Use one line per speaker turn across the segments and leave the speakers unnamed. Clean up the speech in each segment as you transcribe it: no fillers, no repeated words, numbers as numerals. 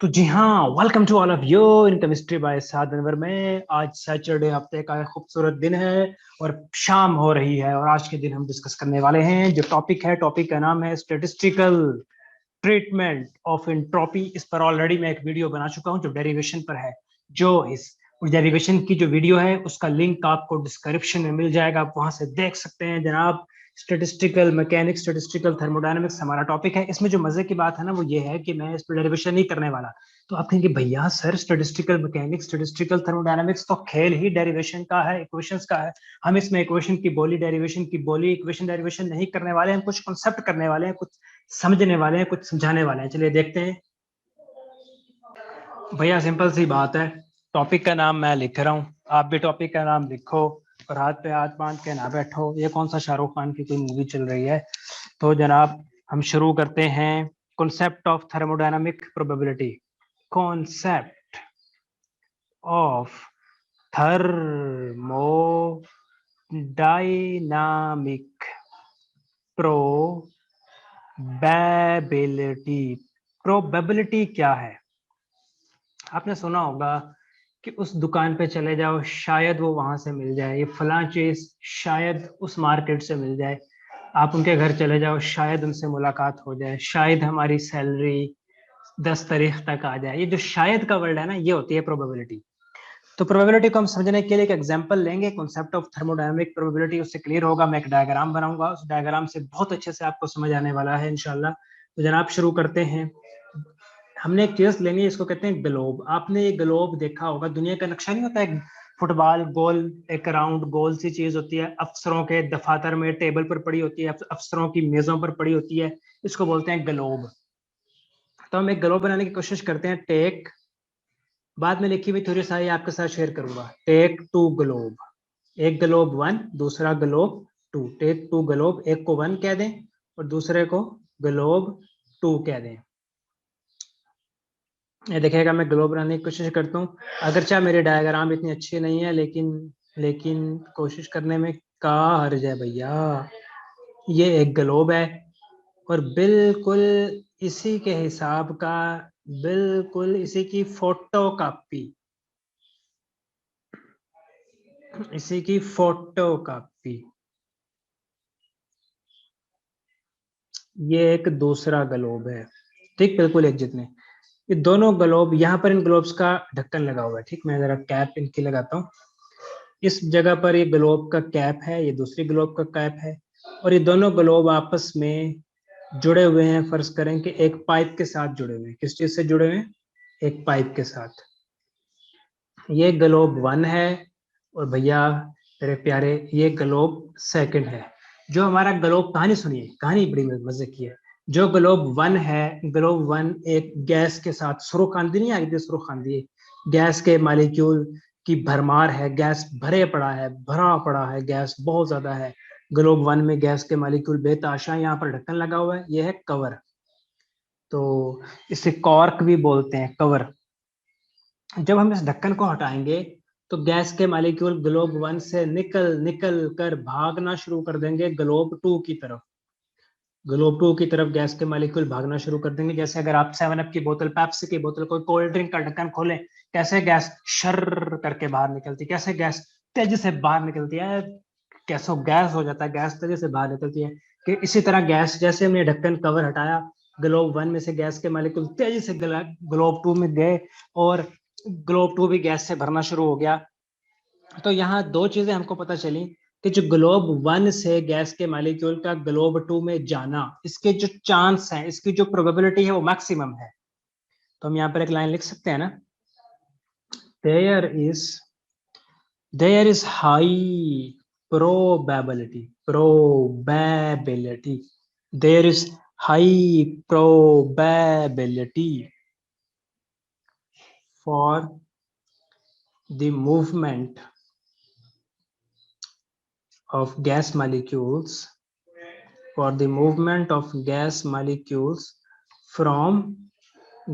तो जी हाँ, welcome to all of you in chemistry by Saad Anwar में। आज सैटरडे, हफ्ते का एक खूबसूरत दिन है और शाम हो रही है। और आज के दिन हम डिस्कस करने वाले हैं जो टॉपिक का नाम है स्टैटिस्टिकल ट्रीटमेंट ऑफ एंट्रोपी। इस पर ऑलरेडी मैं एक वीडियो बना चुका हूं जो डेरिवेशन पर है। जो इस डेरिवेशन की जो वीडियो है उसका लिंक आपको डिस्क्रिप्शन में मिल जाएगा, आप वहां से देख सकते हैं जनाब। स्टेटिस्टिकल मैकेनिक्स, स्टेटिस्टिकल थर्मोडायनेमिक्स हमारा टॉपिक है। इसमें जो मजे की बात है ना वो ये है कि मैं इस पर डेरिवेशन नहीं करने वाला। तो आप कहेंगे भैया sir, statistical mechanics, statistical thermodynamics तो खेल ही डेरिवेशन का है, इक्वेशंस का है। हम इसमें इक्वेशन की बोली, डेरिवेशन की बोली, इक्वेशन डेरिवेशन नहीं करने वाले हैं, कुछ कॉन्सेप्ट करने वाले हैं, कुछ समझने वाले हैं, कुछ समझाने वाले हैं। चलिए देखते हैं। भैया सिंपल सी बात है, टॉपिक का नाम मैं लिख रहा हूँ, आप भी टॉपिक का नाम लिखो और हाथ पे हाथ बांध के ना बैठो। ये कौन सा शाहरुख खान की कोई मूवी चल रही है? तो जनाब हम शुरू करते हैं। Concept of thermodynamic probability. Concept of thermodynamic probability. Probability क्या है? आपने सुना होगा कि उस दुकान पे चले जाओ, शायद वो वहां से मिल जाए, ये फलां चीज शायद उस मार्केट से मिल जाए। आप उनके घर चले जाओ, शायद उनसे मुलाकात हो जाए, शायद हमारी सैलरी 10 तारीख तक आ जाए। ये जो शायद का वर्ड है ना, ये होती है प्रोबेबिलिटी। तो प्रोबेबिलिटी को हम समझने के लिए एक एग्जांपल लेंगे, कॉन्सेप्ट ऑफ थर्मोडायनामिक प्रोबेबिलिटी, उससे क्लियर होगा। मैं एक डायग्राम बनाऊंगा, उस डायग्राम से बहुत अच्छे से आपको समझ आने वाला है इंशाल्लाह। तो जनाब शुरू करते हैं। हमने एक चीज लेनी है, इसको कहते हैं ग्लोब। आपने ये ग्लोब देखा होगा, दुनिया का नक्शा नहीं होता एक फुटबॉल गोल, एक राउंड गोल सी चीज होती है, अफसरों के दफातर में टेबल पर पड़ी होती है, अफसरों की मेजों पर पड़ी होती है, इसको बोलते हैं ग्लोब। तो हम एक ग्लोब बनाने की कोशिश करते हैं। टेक, बाद में लिखी हुई थोड़ी सारी आपके साथ शेयर करूंगा। टेक टू ग्लोब, एक ग्लोब वन, दूसरा globe two. Take two globe, एक को वन कह दें और दूसरे को ग्लोब टू कह दें। ये देखिएगा, मैं ग्लोब बनाने की कोशिश करता हूँ। अगरचे मेरे डायग्राम इतनी अच्छी नहीं है, लेकिन लेकिन कोशिश करने में का हर्ज है भैया। ये एक ग्लोब है और बिल्कुल इसी के हिसाब का, बिल्कुल इसी की फोटो कॉपी, इसी की फोटो कॉपी ये एक दूसरा ग्लोब है। ठीक, बिल्कुल एक जितने। ये दोनों ग्लोब, यहाँ पर इन ग्लोब्स का ढक्कन लगा हुआ है। ठीक, मैं जरा कैप इनकी लगाता हूँ। इस जगह पर ये ग्लोब का कैप है, ये दूसरी ग्लोब का कैप है, और ये दोनों ग्लोब आपस में जुड़े हुए हैं। फर्ज करें कि एक पाइप के साथ जुड़े हुए हैं। किस चीज से जुड़े हुए हैं? एक पाइप के साथ। ये ग्लोब वन है और भैया मेरे प्यारे ये ग्लोब सेकंड है। जो हमारा ग्लोब, कहानी सुनिए, कहानी बड़ी मजे की है। जो ग्लोब वन है, ग्लोब वन एक गैस के साथ, सुरुख आंदी नहीं आ गई थी, सुरुख आंदी है, गैस के मालिक्यूल की भरमार है, गैस भरे पड़ा है, भरा पड़ा है, गैस बहुत ज्यादा है। ग्लोब वन में गैस के मालिक्यूल बेताशा, यहाँ पर ढक्कन लगा हुआ है, ये है कवर। तो इसे कॉर्क भी बोलते हैं, कवर। जब हम इस ढक्कन को हटाएंगे तो गैस के मॉलिक्यूल ग्लोब वन से निकल निकल कर भागना शुरू कर देंगे ग्लोब टू की तरफ। ग्लोब टू की तरफ गैस के मॉलिक्यूल भागना शुरू कर देंगे। जैसे अगर आप 7 अप की बोतल, पेप्सी की बोतल, कोई कोल्ड ड्रिंक का ढक्कन खोलें, कैसे गैस शर करके बाहर निकलती, कैसे गैस तेजी से बाहर निकलती है, कैसो गैस हो जाता है, गैस तेजी से बाहर निकलती है। कि इसी तरह गैस, जैसे हमने ढक्कन कवर हटाया, ग्लोब वन में से गैस के मॉलिक्यूल तेजी से ग्लोब टू में गए और ग्लोब टू भी गैस से भरना शुरू हो गया। तो यहाँ दो चीजें हमको पता चली कि जो ग्लोब वन से गैस के मॉलिक्यूल का ग्लोब टू में जाना, इसके जो चांस है, इसकी जो प्रोबेबिलिटी है वो मैक्सिमम है। तो हम यहाँ पर एक लाइन लिख सकते हैं ना, there is there is high probability, probability, there is high probability for the movement of gas molecules, for the movement of gas molecules from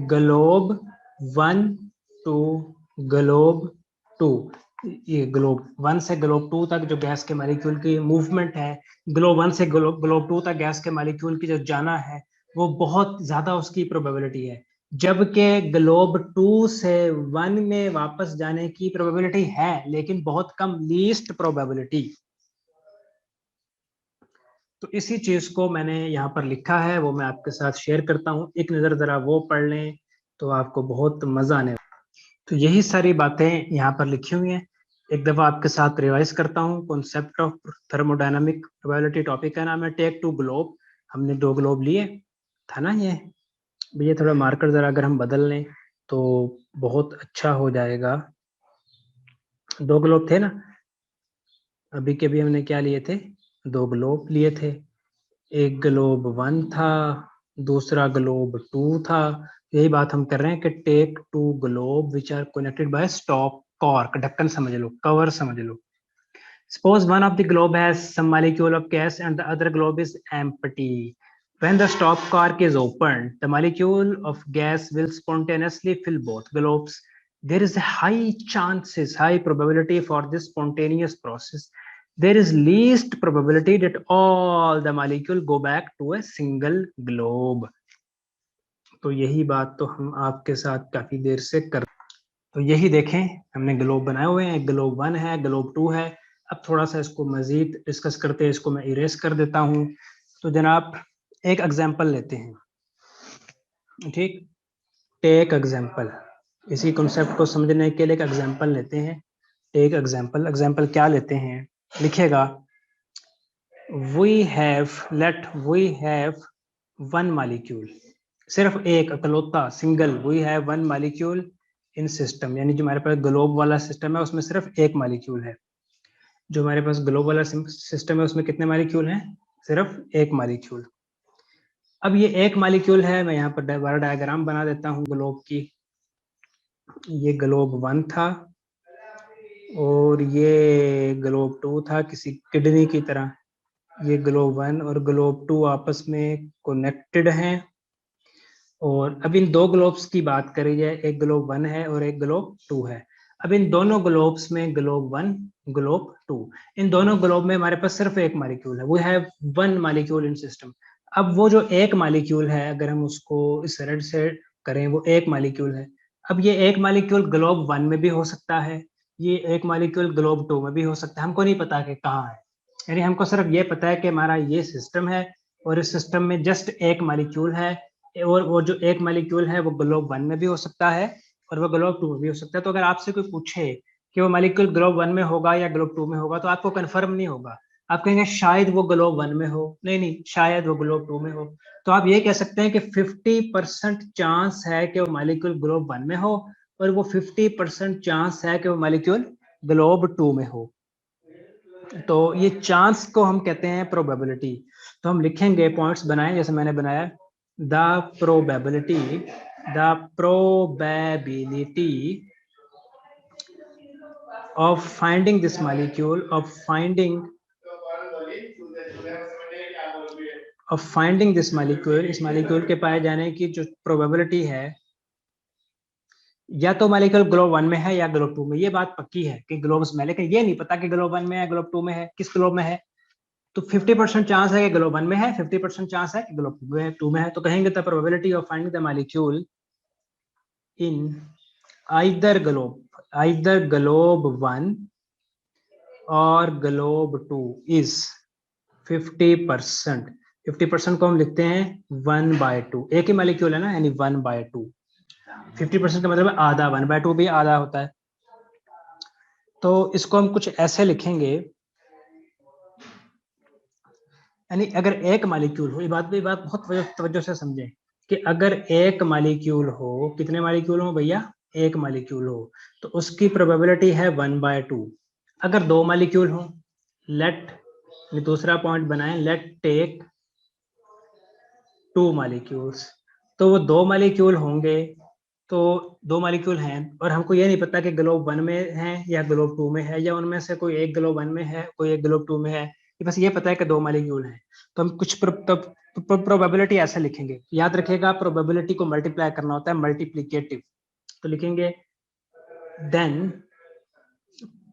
globe 1 to globe 2। ये ग्लोब वन से ग्लोब टू तक जो gas के molecule की movement है, globe one से globe to तक gas के मॉलिक्यूल की जो जाना है, वो बहुत ज्यादा उसकी प्रोबेबिलिटी है। जबकि ग्लोब 2 से 1 में वापस जाने की प्रोबेबिलिटी है, लेकिन बहुत कम, लीस्ट प्रोबेबिलिटी। तो इसी चीज को मैंने यहाँ पर लिखा है, वो मैं आपके साथ शेयर करता हूँ। एक नजर जरा वो पढ़ लें तो आपको बहुत मजा आने। तो यही सारी बातें यहाँ पर लिखी हुई हैं। एक दफा आपके साथ रिवाइज करता हूँ। Concept of thermodynamic probability, topic का नाम है टेक टू ग्लोब। हमने 2 ग्लोब लिए था ना ये भैया, थोड़ा मार्कर जरा अगर हम बदल लें तो बहुत अच्छा हो जाएगा। 2 ग्लोब थे ना, अभी के भी हमने क्या लिए थे, 2 ग्लोब लिए थे। एक ग्लोब 1 था, दूसरा ग्लोब 2 था। यही बात हम कर रहे हैं कि take 2 globe which are connected by stop cork, ढक्कन समझ लो, कवर समझ लो। Suppose one of the globe has some molecule of gas and the other globe is empty. When the stop cork is opened, the molecule of gas will spontaneously fill both globes. There is a high probability for this spontaneous process. There is least probability that all the molecule go back to a single globe. तो यही बात तो हम आपके साथ काफी देर से कर। तो यही देखें, हमने ग्लोब बनाए हुए हैं, ग्लोब 1 है, ग्लोब 2 है। अब थोड़ा सा इसको मजीद डिस्कस करते हैं, इसको मैं इरेज कर देता हूं। तो जनाब एक एग्जांपल लेते हैं, ठीक, टेक एग्जांपल। इसी कॉन्सेप्ट को समझने के लिए एक एग्जांपल लेते हैं। टेक एग्जांपल, एग्जांपल क्या लेते हैं, लिखेगा वी हैव वन मॉलिक्यूल, सिर्फ एक अकलौता single, we have one molecule in system, यानी जो हमारे पास ग्लोब वाला सिस्टम है उसमें सिर्फ एक मॉलिक्यूल है। जो हमारे पास ग्लोब वाला सिस्टम है उसमें कितने मॉलिक्यूल हैं, सिर्फ एक मॉलिक्यूल। अब ये एक मॉलिक्यूल है, मैं यहाँ पर दोबारा डायग्राम बना देता हूँ ग्लोब की। ये ग्लोब 1 था और ये ग्लोब 2 था, किसी किडनी की तरह। ये ग्लोब 1 और ग्लोब 2 आपस में कनेक्टेड हैं। और अब इन 2 ग्लोब्स की बात करी जाए, एक ग्लोब 1 है और एक ग्लोब 2 है। अब इन दोनों ग्लोब्स में, ग्लोब 1 ग्लोब 2, इन दोनों ग्लोब में हमारे पास सिर्फ एक मॉलिक्यूल है, we have one molecule in system. अब वो जो एक मॉलिक्यूल है, अगर हम उसको इस रेड से करें, वो एक मॉलिक्यूल है। अब ये एक मॉलिक्यूल ग्लोब 1 में भी हो सकता है, ये एक मॉलिक्यूल ग्लोब 2 में भी हो सकता है, हमको नहीं पता कि कहाँ है। यानी हमको सिर्फ ये पता है कि हमारा ये सिस्टम है और इस सिस्टम में जस्ट एक मॉलिक्यूल है, और वो जो एक मॉलिक्यूल है वो ग्लोब 1 में भी हो सकता है और वो ग्लोब 2 में भी हो सकता है। तो अगर आपसे कोई पूछे कि वो मॉलिक्यूल ग्लोब 1 में होगा या ग्लोब 2 में होगा, तो आपको कंफर्म नहीं होगा। आप कहेंगे शायद वो ग्लोब 1 में हो, नहीं नहीं शायद वो ग्लोब 2 में हो। तो आप ये कह सकते हैं कि 50% चांस है कि वो मॉलिक्यूल ग्लोब 1 में हो और वो 50% चांस है कि वो मॉलिक्यूल ग्लोब 2 में हो। तो ये चांस को हम कहते हैं प्रोबेबिलिटी। तो हम लिखेंगे, पॉइंट्स बनाएं जैसे मैंने बनाया, the probability, the probability of finding this molecule, of finding this molecule, इस molecule के पाए जाने की जो probability है, या तो मॉलिक्यूल ग्लोब 1 में है या ग्लोब 2 में। ये बात पक्की है कि ग्लोब्स में, लेकिन ये नहीं पता कि ग्लोब 1 में है ग्लोब 2 में है, किस ग्लोब में है। तो 50% चांस है कि ग्लोब 1 में है, 50% चांस है कि ग्लोब 2 में है। तो कहेंगे the probability of finding the molecule in either globe 1 और ग्लोब 2 इज 50%। 50% को हम लिखते हैं 1/2, एक ही मॉलिक्यूल है ना, यानी 1/2। 50% का मतलब है आधा, 1/2 भी आधा होता है। तो इसको हम कुछ ऐसे लिखेंगे, यानी अगर एक मॉलिक्यूल हो, ये बात बहुत तवज्जो से समझें कि अगर एक मॉलिक्यूल हो, कितने मॉलिक्यूल हो भैया, एक मॉलिक्यूल हो, तो उसकी प्रोबेबिलिटी है 1/2। अगर 2 मॉलिक्यूल हो, लेट, दूसरा पॉइंट बनाएं, लेट टेक 2 मॉलिक्यूल्स। तो वो 2 मॉलिक्यूल होंगे, तो 2 मॉलिक्यूल हैं और हमको ये नहीं पता कि ग्लोब 1 में है या ग्लोब 2 में है, या उनमें से कोई एक ग्लोब 1 में है कोई एक ग्लोब 2 में है। ये बस ये पता है कि 2 मॉलिक्यूल हैं। तो हम कुछ प्रोबेबिलिटी ऐसे लिखेंगे, याद रखिएगा प्रोबेबिलिटी को मल्टीप्लाई करना होता है, मल्टीप्लिकेटिव। तो लिखेंगे then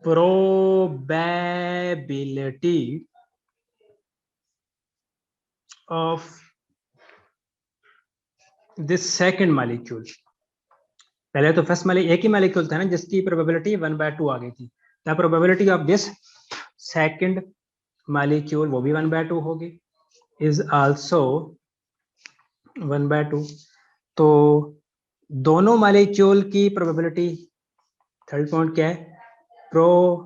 probability of this second molecule, पहले तो फर्स्ट एक ही मॉलिक्यूल था ना जिसकी प्रोबेबिलिटी 1/2 आ गई थी, the probability of this second molecule वो भी 1/2 होगी, इज आल्सो 1/2। तो दोनों मॉलिक्यूल की प्रोबेबिलिटी, थर्ड पॉइंट क्या है, प्रोबेबिलिटी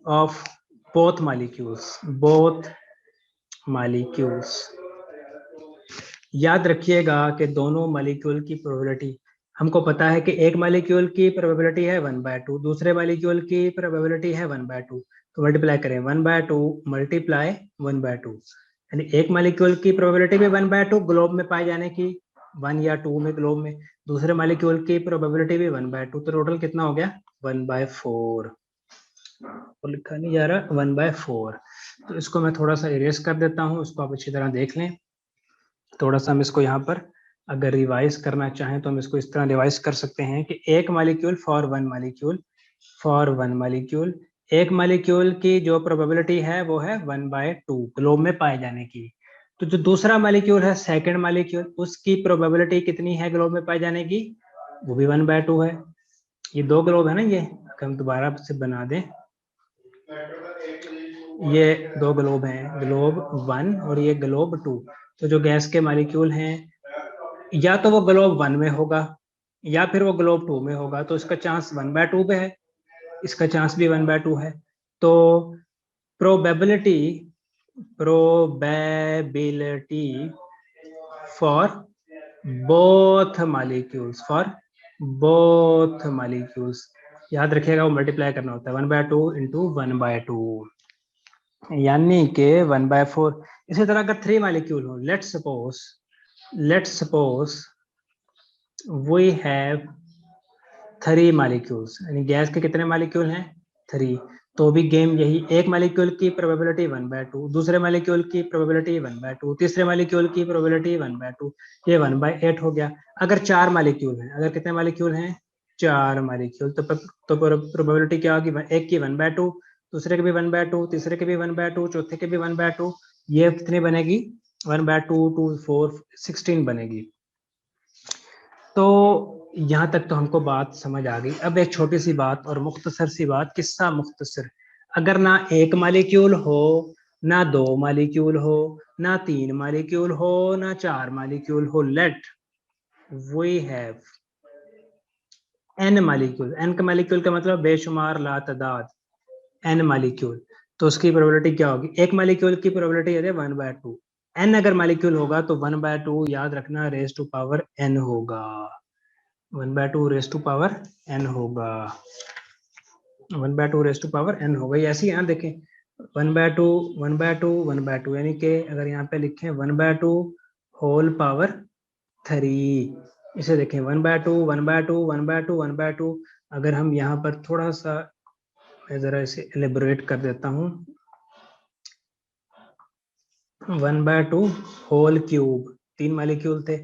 ऑफ बोथ मॉलिक्यूल्स। याद रखिएगा कि दोनों मॉलिक्यूल की प्रोबेबिलिटी, हमको पता है कि एक मॉलिक्यूल की प्रोबेबिलिटी है 1/2, दूसरे मॉलिक्यूल की प्रोबेबिलिटी है 1/2, तो मल्टीप्लाई करें 1/2 मल्टीप्लाई 1/2, यानी एक मॉलिक्यूल की प्रोबेबिलिटी भी 1/2 ग्लोब में पाए जाने की, 1 या 2 में ग्लोब में, दूसरे मॉलिक्यूल की प्रोबेबिलिटी भी 1/2, तो टोटल कितना हो गया 1/4, तो लिखा नहीं जा रहा 1/4। तो इसको मैं थोड़ा सा इरेज कर देता हूँ, इसको आप अच्छी तरह देख लें। थोड़ा सा हम इसको यहाँ पर अगर रिवाइज करना चाहें तो हम इसको इस तरह रिवाइज कर सकते हैं कि एक मॉलिक्यूल फॉर वन मॉलिक्यूल, एक मॉलिक्यूल की जो प्रोबेबिलिटी है वो है 1/2 ग्लोब में पाए जाने की। तो जो दूसरा मॉलिक्यूल है सेकंड मॉलिक्यूल, उसकी प्रोबेबिलिटी कितनी है ग्लोब में पाए जाने की, वो भी 1/2 है। ये दो ग्लोब है ना, ये हम दोबारा से बना दें, ये दो ग्लोब हैं, ग्लोब 1 और ये ग्लोब 2। तो जो गैस के मॉलिक्यूल हैं, या तो वो ग्लोब 1 में होगा या फिर वो ग्लोब 2 में होगा, तो इसका चांस 1/2 पे है, इसका चांस भी 1/2 है। तो प्रोबेबिलिटी फॉर बोथ मॉलिक्यूल्स, याद रखिएगा वो मल्टीप्लाई करना होता है 1/2 इंटू 1/2, यानी कि 1/4। इसी तरह अगर 3 मॉलिक्यूल हो, let's suppose we have 3 molecules, यानी गैस के कितने मॉलिक्यूल हैं 3, तो भी गेम यही, एक मॉलिक्यूल की प्रोबेबिलिटी 1/2, दूसरे मॉलिक्यूल की प्रोबेबिलिटी 1/2, तीसरे मॉलिक्यूल की प्रोबेबिलिटी 1/2, ये 1/8 हो गया। अगर 4 मॉलिक्यूल हैं, अगर कितने मॉलिक्यूल हैं 4 मॉलिक्यूल, तो प्रोबेबिलिटी क्या होगी, एक की 1/2, दूसरे के भी 1/2, तीसरे के भी 1/2, चौथे के भी 1/2, ये कितनी बनेगी 1/2 2 4 16 बनेगी। तो यहाँ तक तो हमको बात समझ आ गई। अब एक छोटी सी बात और मुख्तसर सी बात, किस्सा मुख्तसर, अगर ना एक मॉलिक्यूल हो, ना 2 मॉलिक्यूल हो, ना 3 मॉलिक्यूल हो, ना 4 मॉलिक्यूल हो, let we have n molecule, n का मॉलिक्यूल का मतलब बेशुमार लातदाद, n मॉलिक्यूल, तो उसकी प्रोबेबिलिटी क्या होगी, एक मॉलिक्यूल की प्रोबेबिलिटी है 1/2, n अगर मॉलिक्यूल होगा तो 1/2 याद रखना रेज टू पावर n होगा, 1/2 रेज टू पावर n होगा, 1/2 रेज टू पावर n होगा। ऐसे यहाँ देखें 1/2 1/2 1/2, यानी कि अगर यहाँ पे लिखें 1/2 होल पावर 3, इसे देखें 1/2 1/2 1/2 1/2। अगर हम यहाँ पर थोड़ा सा, मैं जरा इसे एलिब्रेट कर देता हूँ, 1/2 होल क्यूब, 3 मॉलिक्यूल थे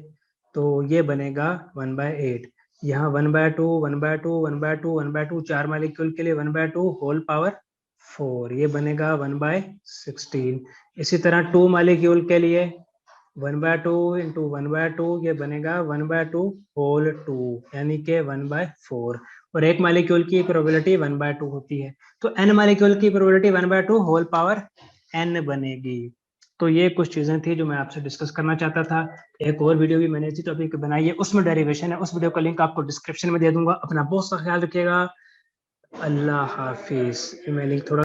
तो ये बनेगा 1/8। यहाँ 1/2 1/2 1/2 1/2, 4 मॉलिक्यूल के लिए 1/2 होल पावर 4, ये बनेगा 1/16। इसी तरह 2 मॉलिक्यूल के लिए 1/2 इंटू 1/2, ये बनेगा 1/2 होल 2, यानी कि 1/4। और एक मॉलिक्यूल की प्रोबेबिलिटी 1/2 होती है, तो n मॉलिक्यूल की प्रोबेबिलिटी 1/2 होल पावर n बनेगी। तो ये कुछ चीजें थी जो मैं आपसे डिस्कस करना चाहता था। एक और वीडियो भी मैंने इसी टॉपिक पे बनाई है, उसमें डेरिवेशन है, उस वीडियो का लिंक आपको डिस्क्रिप्शन में दे दूंगा। अपना बहुत सा ख्याल रखिएगा, अल्लाह हाफिज। मैं लिंक थोड़ा